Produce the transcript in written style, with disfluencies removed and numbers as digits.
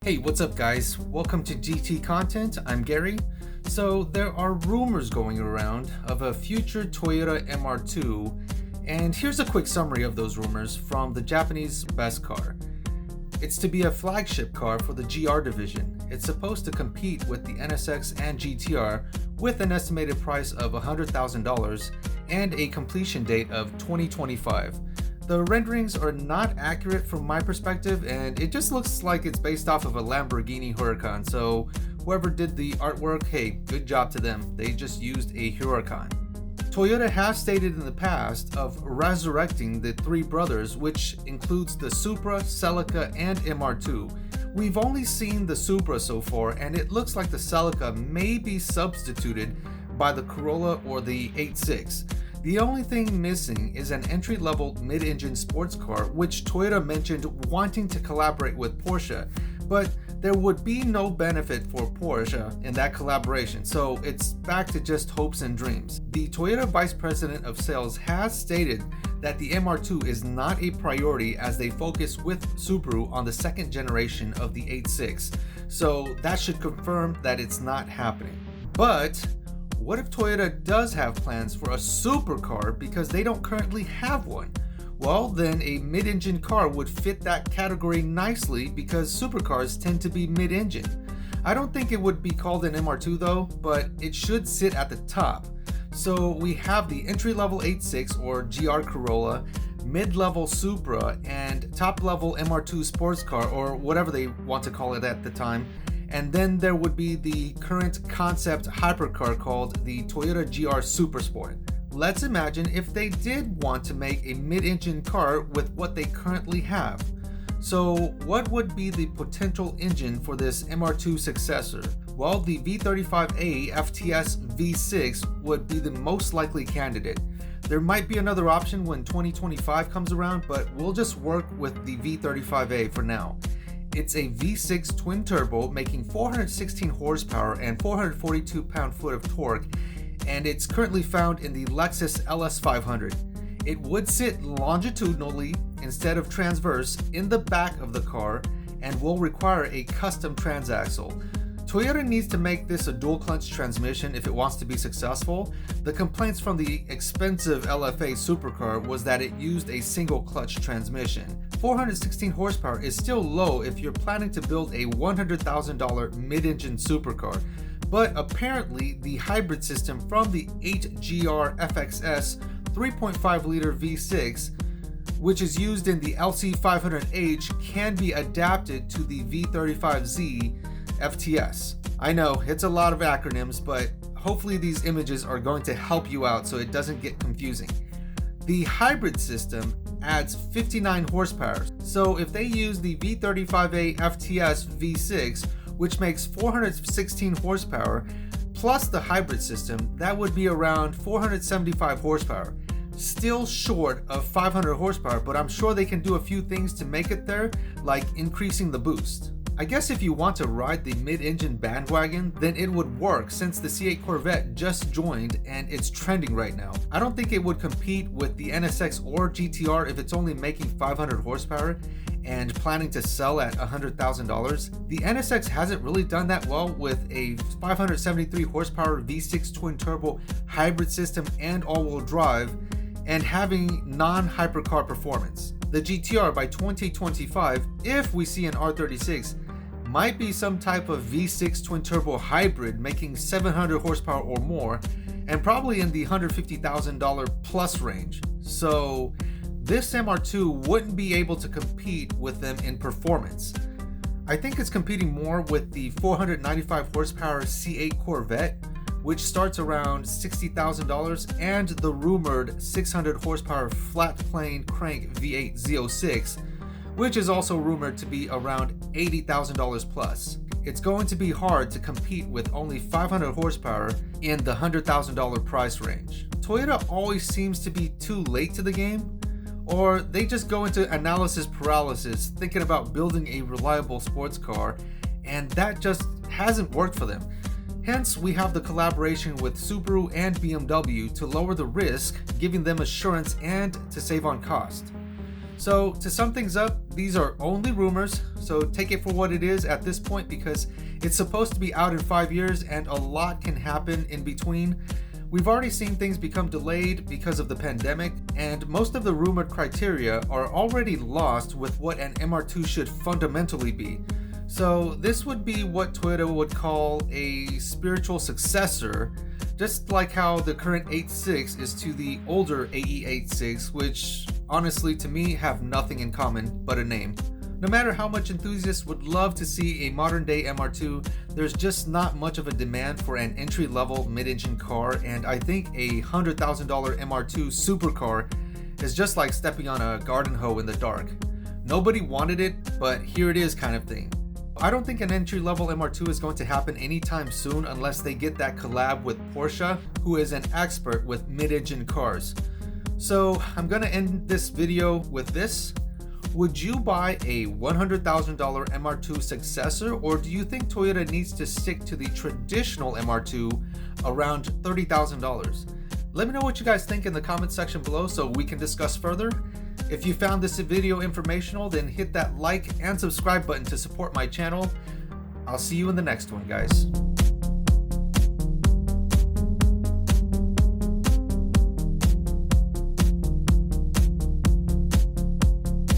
Hey, what's up guys? Welcome to GT Content. I'm Gary. So there are rumors going around of a future Toyota MR2, and here's a quick summary of those rumors from the Japanese best car. It's to be a flagship car for the GR division. It's supposed to compete with the NSX and GTR with an estimated price of $100,000 and a completion date of 2025. The renderings are not accurate from my perspective, and it just looks like it's based off of a Lamborghini Huracan, so whoever did the artwork, hey, good job to them. They just used a Huracan. Toyota has stated in the past of resurrecting the three brothers, which includes the Supra, Celica, and MR2. We've only seen the Supra so far, and it looks like the Celica may be substituted by the Corolla or the 8.6. The only thing missing is an entry-level mid-engine sports car, which Toyota mentioned wanting to collaborate with Porsche, but there would be no benefit for Porsche in that collaboration, so it's back to just hopes and dreams. The Toyota Vice President of Sales has stated that the MR2 is not a priority as they focus with Subaru on the second generation of the 8.6, so that should confirm that it's not happening. But what if Toyota does have plans for a supercar because they don't currently have one? Well, then a mid-engine car would fit that category nicely because supercars tend to be mid-engine. I don't think it would be called an MR2 though, but it should sit at the top. So we have the entry-level 8.6 or GR Corolla, mid-level Supra, and top-level MR2 sports car, or whatever they want to call it at the time. And then there would be the current concept hypercar called the Toyota GR Supersport. Let's imagine if they did want to make a mid-engine car with what they currently have. So what would be the potential engine for this MR2 successor? Well, the V35A FTS V6 would be the most likely candidate. There might be another option when 2025 comes around, but we'll just work with the V35A for now. It's a V6 twin turbo making 416 horsepower and 442 pound-foot of torque, and it's currently found in the Lexus LS500. It would sit longitudinally instead of transverse in the back of the car and will require a custom transaxle. Toyota needs to make this a dual clutch transmission if it wants to be successful. The complaints from the expensive LFA supercar was that it used a single clutch transmission. 416 horsepower is still low if you're planning to build a $100,000 mid-engine supercar, but apparently the hybrid system from the 8GR FXS 3.5 liter V6, which is used in the LC500H, can be adapted to the V35Z FTS. I know, it's a lot of acronyms, but hopefully these images are going to help you out so it doesn't get confusing. The hybrid system adds 59 horsepower, so if they use the V35A FTS V6, which makes 416 horsepower, plus the hybrid system, that would be around 475 horsepower. Still short of 500 horsepower, but I'm sure they can do a few things to make it there, like increasing the boost. I guess if you want to ride the mid-engine bandwagon, then it would work since the C8 Corvette just joined and it's trending right now. I don't think it would compete with the NSX or GTR if it's only making 500 horsepower and planning to sell at $100,000. The NSX hasn't really done that well with a 573 horsepower V6 twin turbo hybrid system and all-wheel drive and having non-hypercar performance. The GTR by 2025, if we see an R36, might be some type of V6 twin turbo hybrid making 700 horsepower or more, and probably in the $150,000 plus range. So this MR2 wouldn't be able to compete with them in performance. I think it's competing more with the 495 horsepower C8 Corvette, which starts around $60,000, and the rumored 600 horsepower flat plane crank V8 Z06, which is also rumored to be around $80,000 plus. It's going to be hard to compete with only 500 horsepower in the $100,000 price range. Toyota always seems to be too late to the game, or they just go into analysis paralysis thinking about building a reliable sports car, and that just hasn't worked for them. Hence, we have the collaboration with Subaru and BMW to lower the risk, giving them assurance and to save on cost. So to sum things up, these are only rumors, so take it for what it is at this point because it's supposed to be out in 5 years and a lot can happen in between. We've already seen things become delayed because of the pandemic, and most of the rumored criteria are already lost with what an MR2 should fundamentally be. So this would be what Toyota would call a spiritual successor, just like how the current 8.6 is to the older AE 8.6, which honestly to me have nothing in common but a name. No matter how much enthusiasts would love to see a modern day MR2, there's just not much of a demand for an entry-level mid-engine car, and I think a $100,000 MR2 supercar is just like stepping on a garden hoe in the dark. Nobody wanted it, but here it is kind of thing. I don't think an entry-level MR2 is going to happen anytime soon unless they get that collab with Porsche, who is an expert with mid-engine cars. So I'm gonna end this video with this. Would you buy a $100,000 MR2 successor, or do you think Toyota needs to stick to the traditional MR2 around $30,000? Let me know what you guys think in the comment section below so we can discuss further. If you found this video informational, then hit that like and subscribe button to support my channel. I'll see you in the next one, guys.